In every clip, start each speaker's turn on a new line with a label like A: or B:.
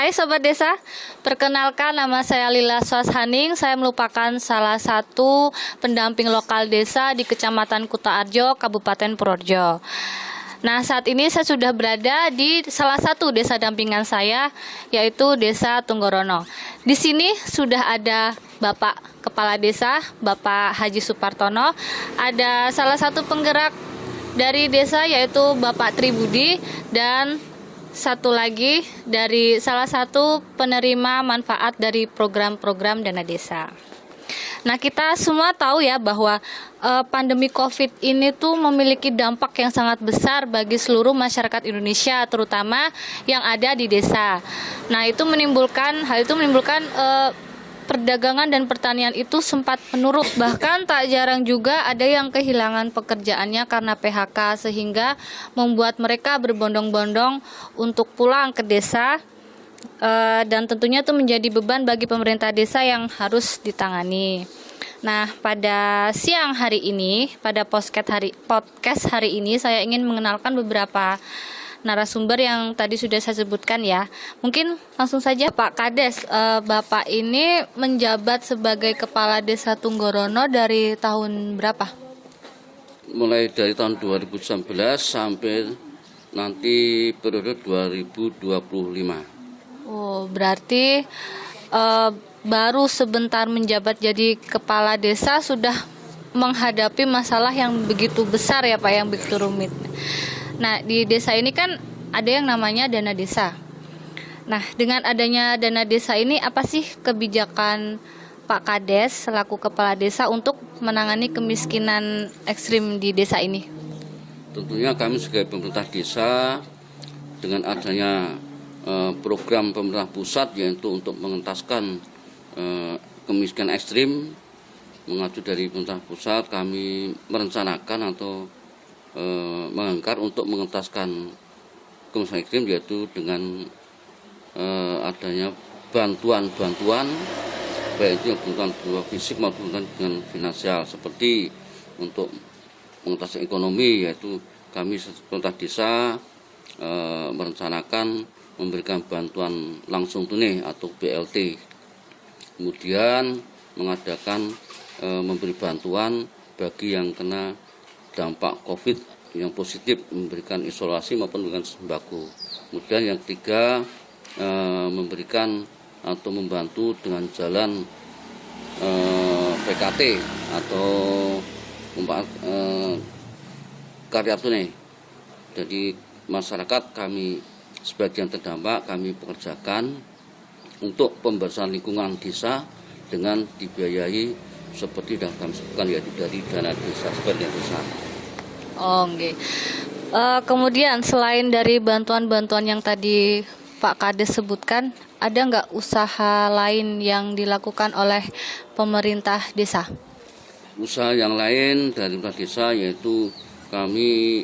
A: Hai Sobat Desa, perkenalkan nama saya Lila Swashaning. Saya merupakan salah satu pendamping lokal desa di Kecamatan Kutaarjo, Kabupaten Purworejo. Nah, saat ini saya sudah berada di salah satu desa dampingan saya, yaitu Desa Tunggorono. Di sini sudah ada Bapak Kepala Desa, Bapak Haji Supartono. Ada salah satu penggerak dari desa, yaitu Bapak Tribudi, dan satu lagi dari salah satu penerima manfaat dari program-program dana desa. Nah, kita semua tahu ya bahwa pandemi COVID ini tuh memiliki dampak yang sangat besar bagi seluruh masyarakat Indonesia, terutama yang ada di desa. Nah, hal itu menimbulkan perdagangan dan pertanian itu sempat menurun. Bahkan tak jarang juga ada yang kehilangan pekerjaannya karena PHK, sehingga membuat mereka berbondong-bondong untuk pulang ke desa. Dan tentunya itu menjadi beban bagi pemerintah desa yang harus ditangani. Nah, pada siang hari ini, pada podcast hari ini, saya ingin mengenalkan beberapa narasumber yang tadi sudah saya sebutkan ya. Mungkin langsung saja Pak Kades, Bapak ini menjabat sebagai Kepala Desa Tunggorono dari tahun berapa?
B: Mulai dari tahun 2019 sampai nanti periode 2025.
A: Oh, berarti baru sebentar menjabat jadi Kepala Desa sudah menghadapi masalah yang begitu besar ya Pak, yang begitu rumit. Nah, di desa ini kan ada yang namanya dana desa. Nah, dengan adanya dana desa ini, apa sih kebijakan Pak Kades selaku Kepala Desa untuk menangani kemiskinan ekstrim di desa ini?
B: Tentunya kami sebagai pemerintah desa, dengan adanya program pemerintah pusat, yaitu untuk mengentaskan kemiskinan ekstrim, mengacu dari pemerintah pusat, kami merencanakan atau mengangkat untuk mengentaskan kemiskinan ekstrim, yaitu dengan adanya bantuan-bantuan, baik itu bantuan berupa fisik maupun dengan finansial, seperti untuk mengentaskan ekonomi, yaitu kami pemerintah desa merencanakan memberikan bantuan langsung tunai atau BLT, kemudian mengadakan memberi bantuan bagi yang kena dampak COVID yang positif, memberikan isolasi maupun memberikan sembako. Kemudian yang ketiga, memberikan atau membantu dengan jalan PKT atau karya tunai. Jadi masyarakat kami sebagian terdampak kami pekerjakan untuk pembersihan lingkungan desa dengan dibiayai seperti yang kami sebutkan, yaitu dari dana desa, sebagian desa.
A: Oh, okay. Kemudian selain dari bantuan-bantuan yang tadi Pak Kades sebutkan, ada nggak usaha lain yang dilakukan oleh pemerintah desa?
B: Usaha yang lain dari pemerintah desa, yaitu kami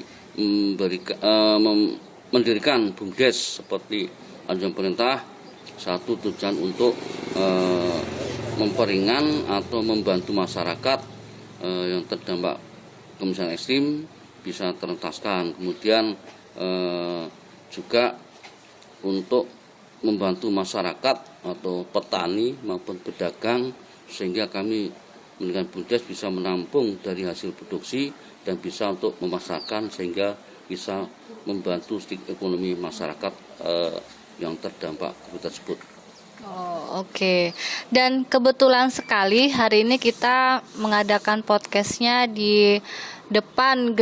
B: mendirikan BUMDes seperti anjuran pemerintah. Satu, tujuan untuk memperingan atau membantu masyarakat yang terdampak kemiskinan ekstrim bisa terentaskan. Kemudian juga untuk membantu masyarakat atau petani maupun pedagang, sehingga kami mendirikan BUMDes bisa menampung dari hasil produksi dan bisa untuk memasarkan, sehingga bisa membantu ekonomi masyarakat yang terdampak COVID tersebut.
A: Oh, oke. Dan kebetulan sekali hari ini kita mengadakan podcastnya di depan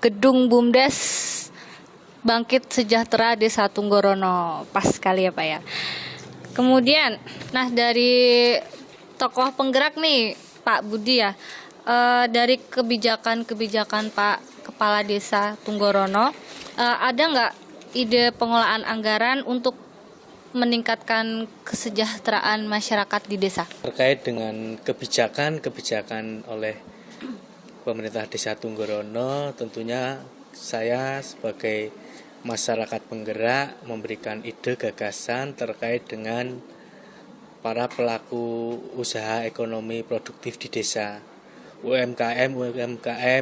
A: gedung BUMDes Bangkit Sejahtera Desa Tunggorono. Pas sekali ya Pak ya. Kemudian, nah dari tokoh penggerak nih Pak Budi ya, dari kebijakan Pak Kepala Desa Tunggorono, ada nggak ide pengelolaan anggaran untuk meningkatkan kesejahteraan masyarakat di desa?
C: Terkait dengan kebijakan oleh pemerintah Desa Tunggorono, tentunya saya sebagai masyarakat penggerak memberikan ide gagasan terkait dengan para pelaku usaha ekonomi produktif di desa. UMKM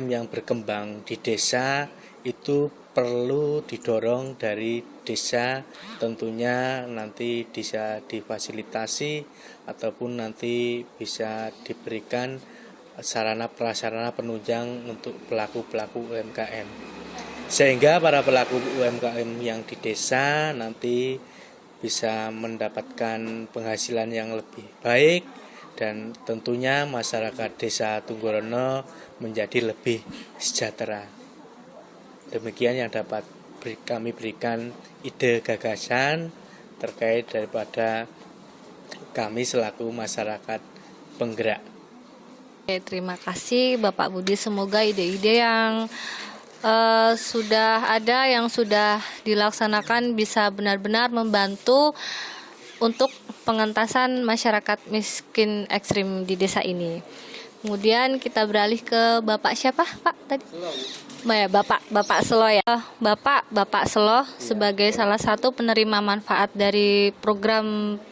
C: yang berkembang di desa itu perlu didorong dari desa, tentunya nanti bisa difasilitasi ataupun nanti bisa diberikan sarana prasarana penunjang untuk pelaku-pelaku UMKM. Sehingga para pelaku UMKM yang di desa nanti bisa mendapatkan penghasilan yang lebih baik dan tentunya masyarakat desa Tunggorono menjadi lebih sejahtera. Demikian yang dapat kami berikan ide gagasan terkait daripada kami selaku masyarakat penggerak.
A: Oke, terima kasih Bapak Budi. Semoga ide-ide yang sudah ada, yang sudah dilaksanakan bisa benar-benar membantu untuk pengentasan masyarakat miskin ekstrim di desa ini. Kemudian kita beralih ke Bapak siapa, Pak tadi? Bapak Selo ya. Bapak Selo sebagai salah satu penerima manfaat dari program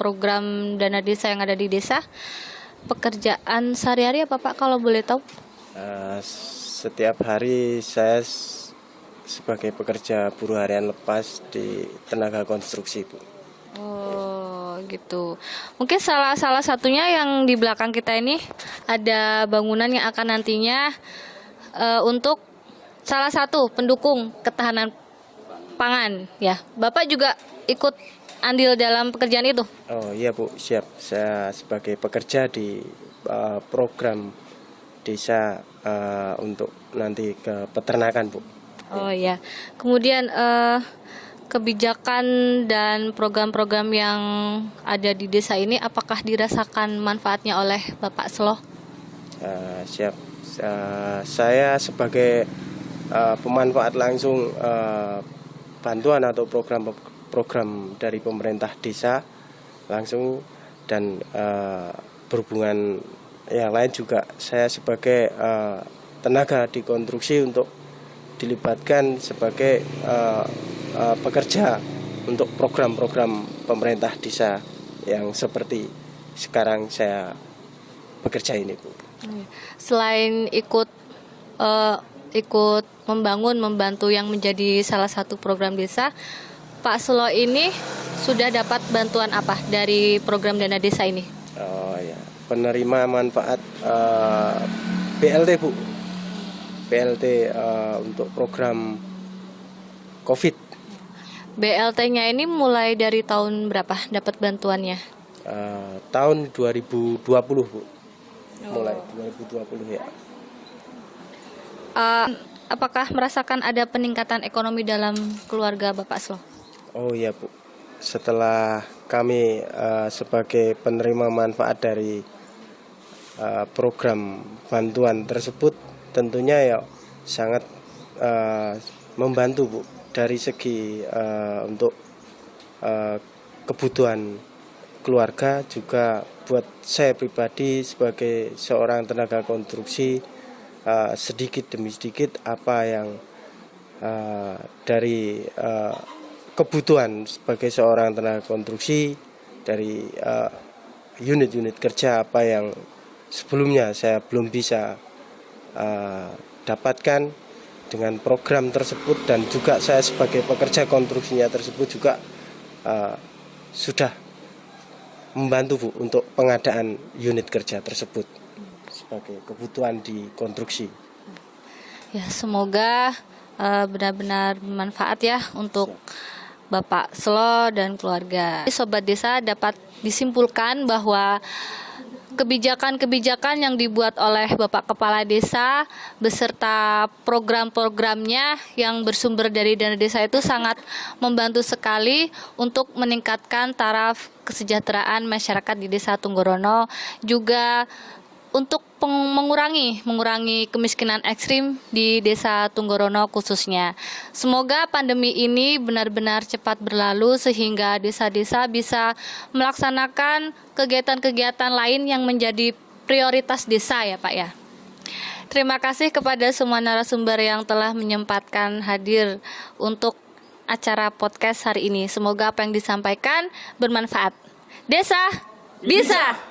A: dana desa yang ada di desa. Pekerjaan sehari-hari apa Pak kalau boleh tahu?
D: Setiap hari saya sebagai pekerja buruh harian lepas di tenaga konstruksi, Bu.
A: Oh gitu. Mungkin salah satunya yang di belakang kita ini ada bangunan yang akan nantinya untuk salah satu pendukung ketahanan pangan ya. Bapak juga ikut andil dalam pekerjaan itu?
D: Oh iya Bu, siap. Saya sebagai pekerja di program desa untuk nanti ke peternakan, Bu.
A: Oh iya. Kemudian kebijakan dan program-program yang ada di desa ini apakah dirasakan manfaatnya oleh Bapak Selo?
D: Siap. Saya sebagai pemanfaat langsung bantuan atau program dari pemerintah desa langsung dan berhubungan yang lain juga saya sebagai tenaga di konstruksi untuk dilibatkan sebagai pekerja untuk program-program pemerintah desa yang seperti sekarang saya bekerja ini, Bu.
A: Selain ikut membantu yang menjadi salah satu program desa, Pak Selo ini sudah dapat bantuan apa dari program dana desa ini?
D: Oh ya, penerima manfaat BLT, Bu. BLT untuk program COVID.
A: BLT-nya ini mulai dari tahun berapa dapat bantuannya?
D: Tahun 2020, Bu. Mulai 2020 ya.
A: Apakah merasakan ada peningkatan ekonomi dalam keluarga Bapak Selo?
D: Oh iya, Bu. Setelah kami sebagai penerima manfaat dari program bantuan tersebut, tentunya ya sangat membantu, Bu, dari segi untuk kebutuhan keluarga, juga buat saya pribadi sebagai seorang tenaga konstruksi, sedikit demi sedikit apa yang dari kebutuhan sebagai seorang tenaga konstruksi dari unit-unit kerja apa yang sebelumnya saya belum bisa dapatkan dengan program tersebut, dan juga saya sebagai pekerja konstruksinya tersebut juga sudah membantu, Bu, untuk pengadaan unit kerja tersebut sebagai kebutuhan di konstruksi.
A: Ya, semoga benar-benar bermanfaat ya untuk Bapak Selo dan keluarga. Sobat Desa, dapat disimpulkan bahwa kebijakan-kebijakan yang dibuat oleh Bapak Kepala Desa beserta program-programnya yang bersumber dari dana desa itu sangat membantu sekali untuk meningkatkan taraf kesejahteraan masyarakat di Desa Tunggorono, juga untuk mengurangi kemiskinan ekstrim di Desa Tunggorono khususnya. Semoga pandemi ini benar-benar cepat berlalu sehingga desa-desa bisa melaksanakan kegiatan-kegiatan lain yang menjadi prioritas desa ya Pak ya. Terima kasih kepada semua narasumber yang telah menyempatkan hadir untuk acara podcast hari ini. Semoga apa yang disampaikan bermanfaat. Desa bisa!